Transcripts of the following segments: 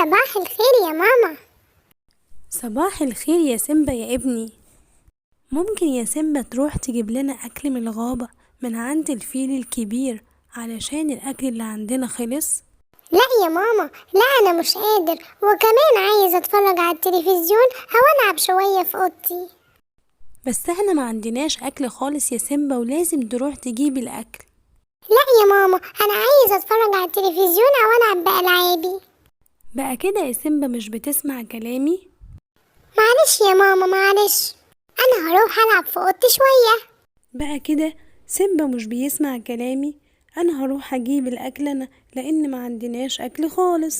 صباح الخير يا ماما. صباح الخير يا سيمبا يا ابني. ممكن يا سيمبا تروح تجيب لنا أكل من الغابة من عند الفيل الكبير علشان الأكل اللي عندنا خلص؟ لا يا ماما، لا أنا مش قادر، وكمان عايز أتفرج على التلفزيون أو ألعب شوية في أوضتي. بس احنا ما عندناش أكل خالص يا سيمبا، ولازم تروح تجيب الأكل. لا يا ماما، أنا عايز أتفرج على التلفزيون أو ألعب بألعابي. بقى كده يا سيمبا مش بتسمع كلامي؟ معلش يا ماما معلش، أنا هروح ألعب في أوضتي شوية. بقى كده سيمبا مش بيسمع كلامي. أنا هروح أجيب الأكل أنا، لأن ما عندناش أكل خالص.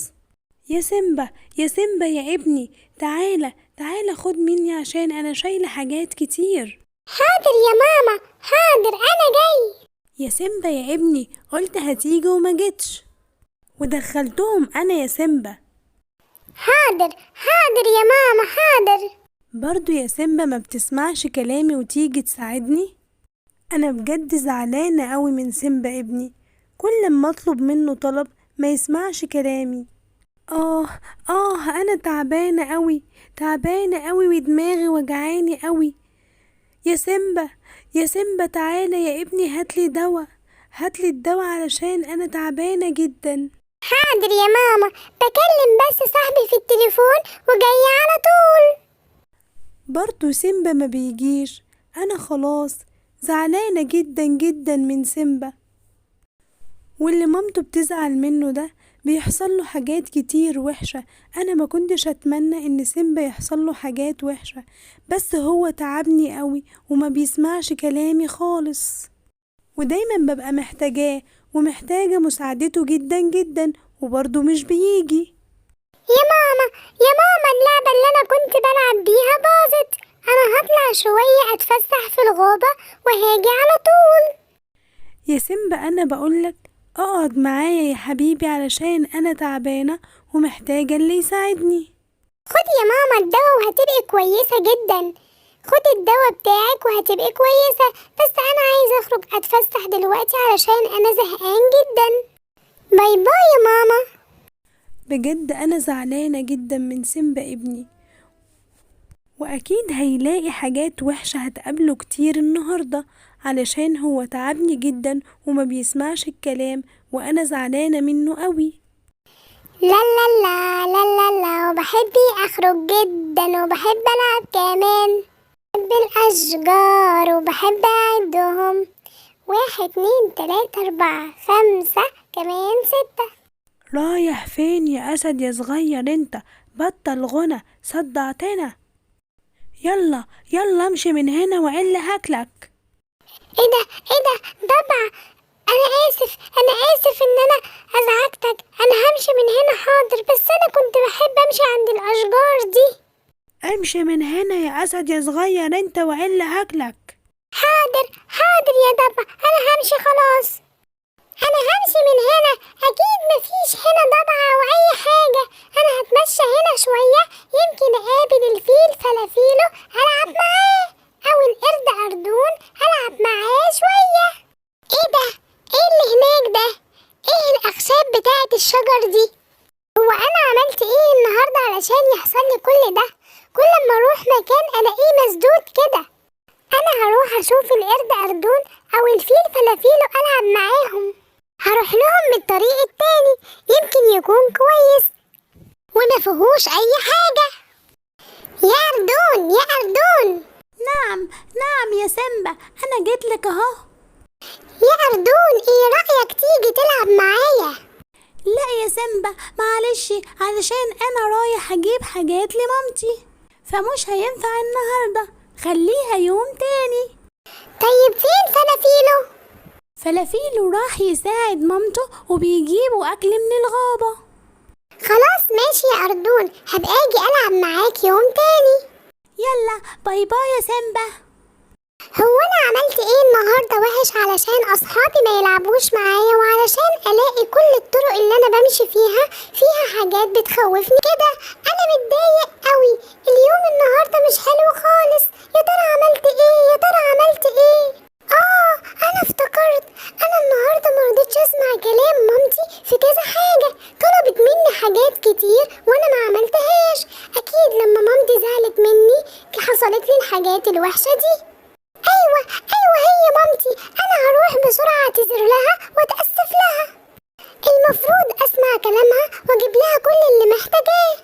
يا سيمبا يا سيمبا يا ابني، تعالى تعالى خد مني عشان أنا شايلة حاجات كتير. حاضر يا ماما، حاضر أنا جاي. يا سيمبا يا ابني، قلت هتيجي وما جيتش ودخلتهم انا يا سيمبا. حاضر حاضر يا ماما حاضر. برضو يا سيمبا ما بتسمعش كلامي وتيجي تساعدني. انا بجد زعلانة قوي من سيمبا ابني، كل ما اطلب منه طلب ما يسمعش كلامي. اه انا تعبانة قوي، تعبانة قوي ودماغي وجعاني قوي. يا سيمبا يا سيمبا تعالى يا ابني، هاتلي دواء، هاتلي الدواء علشان انا تعبانة جدا. حاضر يا ماما، بكلم بس صاحبي في التليفون وجاي على طول. برضو سيمبا ما بيجيش. انا خلاص زعلانة جدا جدا من سيمبا، واللي مامته بتزعل منه ده بيحصل له حاجات كتير وحشة. انا ما كنتش اتمنى ان سيمبا يحصل له حاجات وحشة، بس هو تعبني قوي وما بيسمعش كلامي خالص، ودايما ببقى محتاجاه ومحتاجة مساعدته جدا جدا، وبرضه مش بيجي. يا ماما يا ماما، اللعبة اللي أنا كنت بلعب بيها باظت، أنا هطلع شوية أتفسح في الغابة وهاجي على طول. يا سيمبا أنا بقولك اقعد معايا يا حبيبي علشان أنا تعبانة ومحتاجة اللي يساعدني. خد يا ماما الدواء وهتبقي كويسة جدا، خد الدواء بتاعك وهتبقي كويسة، بس أنا عايزة أخرج أتفسح دلوقتي علشان أنا زهقان جدا. باي باي يا ماما. بجد أنا زعلانة جدا من سيمبا ابني، وأكيد هيلاقي حاجات وحشة هتقابله كتير النهاردة علشان هو تعبني جدا وما بيسمعش الكلام، وأنا زعلانة منه قوي. لا لا لا لا لا لا، وبحب أخرج جدا وبحب ألعب كمان، بحب الأشجار وبحب أعدهم، 1 2 3 4 5 كمان 6. رايح فين يا أسد يا صغير انت؟ بطل غنى صدعتنا. يلا يلا امشي من هنا وإلا هاكلك. ايه ده ضبع، انا اسف ان انا ازعجتك، انا همشي من هنا حاضر، بس انا كنت بحب امشي عند الاشجار دي. امشي من هنا يا أسد يا صغير انت وإلا هاكلك. حاضر حاضر يا ضبع، انا همشي خلاص، انا همشي من هنا، اكيد مفيش هنا ضبع او اي حاجة، انا هتمشى هنا شوية يمكن اقابل الفيل فلافيلو العب معاه، او القرد اردون العب معاه شوية. ايه ده؟ ايه اللي هناك ده؟ ايه الاخشاب بتاعت الشجر دي؟ هو انا عملت ايه النهاردة علشان يحصل لي كل ده؟ كل ما اروح مكان الاقيه مسدود كده. انا هروح اشوف القرد اردون او الفيل فلافيلو العب معاهم، هروح لهم من الطريق التاني يمكن يكون كويس ومفيهوش اي حاجة. يا اردون يا اردون. نعم يا سيمبا، أنا جيتلك أهو. يا اردون، ايه رأيك تيجي تلعب معايا؟ لا يا سيمبا معلش، علشان أنا رايح أجيب حاجات لمامتي فمش هينفع النهاردة، خليها يوم تاني. طيب فين فلافيلو؟ فلافيلو راح يساعد مامته وبيجيبوا أكل من الغابة. خلاص ماشي يا اردون، هبقى اجي العب معاك يوم تاني. يلا باي باي يا سيمبا. هو انا عملت ايه النهارده وحش علشان اصحابي ما يلعبوش معايا، وعلشان الاقي كل الطرق اللي انا بمشي فيها حاجات بتخوفني كده؟ انا متضايق قوي، اليوم النهارده مش حلو خالص. يا ترى عملت ايه؟ يا ترى عملت ايه؟ انا افتكرت، انا النهارده مرضتش مرضتش اسمع كلام مامتي في كذا حاجة، طلبت مني حاجات كتير وانا ما عملتهاش. اكيد لما مامتي زعلت مني حصلت لي الحاجات الوحشة دي. ايوه هي مامتي، انا هروح بسرعة اعتذر لها واتأسف لها. المفروض اسمع كلامها واجيب لها كل اللي محتاجاه.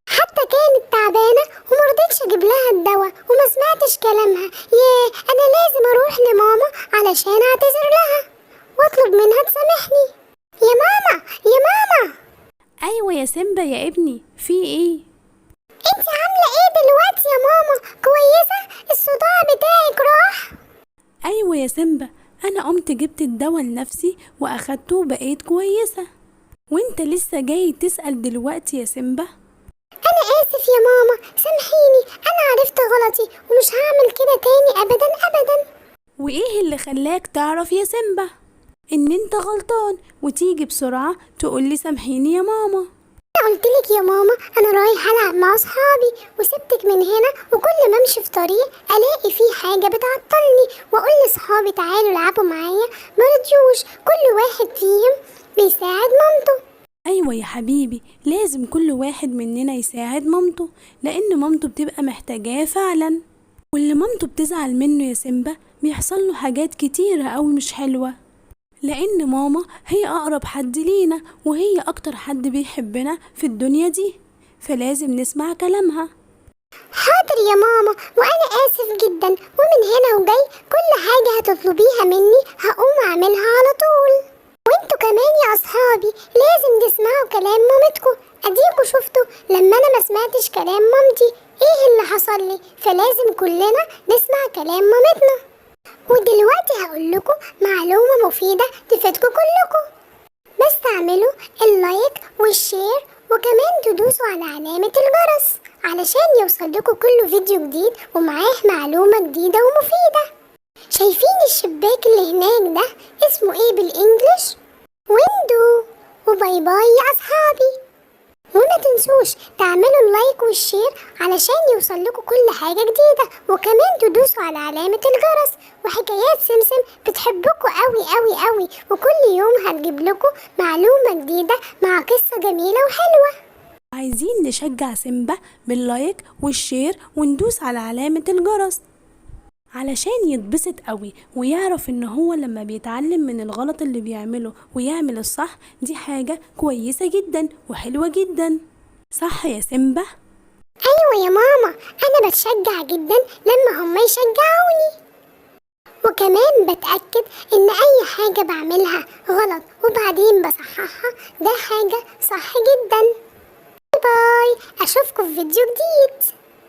حتى كانت تعبانة ومرضتش اجيب لها الدواء وما سمعتش كلامها. ياه، انا لازم اروح لماما علشان اعتذر لها واطلب منها تسامحني. يا ماما يا ماما. ايوه يا سيمبا يا ابني، في ايه؟ انت عاملة ايه دلوقتي يا ماما؟ كويسة؟ الصداع بتاعك راح؟ ايوه يا سيمبا، انا قمت جبت الدواء لنفسي واخدته وبقيت كويسة. وانت لسه جاي تسأل دلوقتي يا سيمبا؟ انا اسف يا ماما، سامحيني، انا عرفت غلطي ومش هعمل كده تاني ابدا ابدا. وايه اللي خلاك تعرف يا سيمبا ان انت غلطان وتيجي بسرعة تقولي سامحيني يا ماما؟ انا قلتلك يا ماما انا رايحة العب مع اصحابي وسبتك من هنا، وكل ما امشي في طريق الاقي فيه حاجة بتعطلني واقول لاصحابي تعالوا العبوا معايا، مرضيوش. كل واحد فيهم بيساعد مامته. ايوه يا حبيبي، لازم كل واحد مننا يساعد مامته، لان مامته بتبقى محتاجاه فعلا. واللي مامته بتزعل منه يا سيمبا بيحصل له حاجات كتيرة أوي مش حلوة، لان ماما هي اقرب حد لينا وهي اكتر حد بيحبنا في الدنيا دي، فلازم نسمع كلامها. حاضر يا ماما، وانا اسف جدا، ومن هنا وجاي كل حاجة هتطلبيها مني هقوم اعملها على طول. وانتوا كمان يا اصحابي لازم تسمعوا كلام مامتكم. اديكوا شفتوا لما انا ما سمعتش كلام مامتي ايه اللي حصل لي، فلازم كلنا نسمع كلام مامتنا. ودلوقتي هقول لكم معلومة مفيدة تفيدكم كلكم. بس تعملوا اللايك والشير وكمان تدوسوا على علامة الجرس علشان يوصل لكم كل فيديو جديد ومعاه معلومة جديدة ومفيدة. شايفين الشباك اللي هناك ده اسمه ايه بالانجلش؟ ويندو. وباي باي يا اصحابي، وما تنسوش تعملوا اللايك والشير علشان يوصل لكم كل حاجة جديدة، وكمان تدوسوا على علامة الجرس. وحكايات سمسم بتحبكم قوي قوي قوي، وكل يوم هتجيب لكم معلومة جديدة مع قصة جميلة وحلوة. عايزين نشجع سيمبا باللايك والشير وندوس على علامة الجرس علشان يتبسط قوي ويعرف ان هو لما بيتعلم من الغلط اللي بيعمله ويعمل الصح دي حاجة كويسة جدا وحلوة جدا. صح يا سيمبا؟ ايوه يا ماما، انا بتشجع جدا لما هم يشجعوني، وكمان بتأكد ان اي حاجة بعملها غلط وبعدين بصححها ده حاجة صح جدا. باي، اشوفكم في فيديو جديد.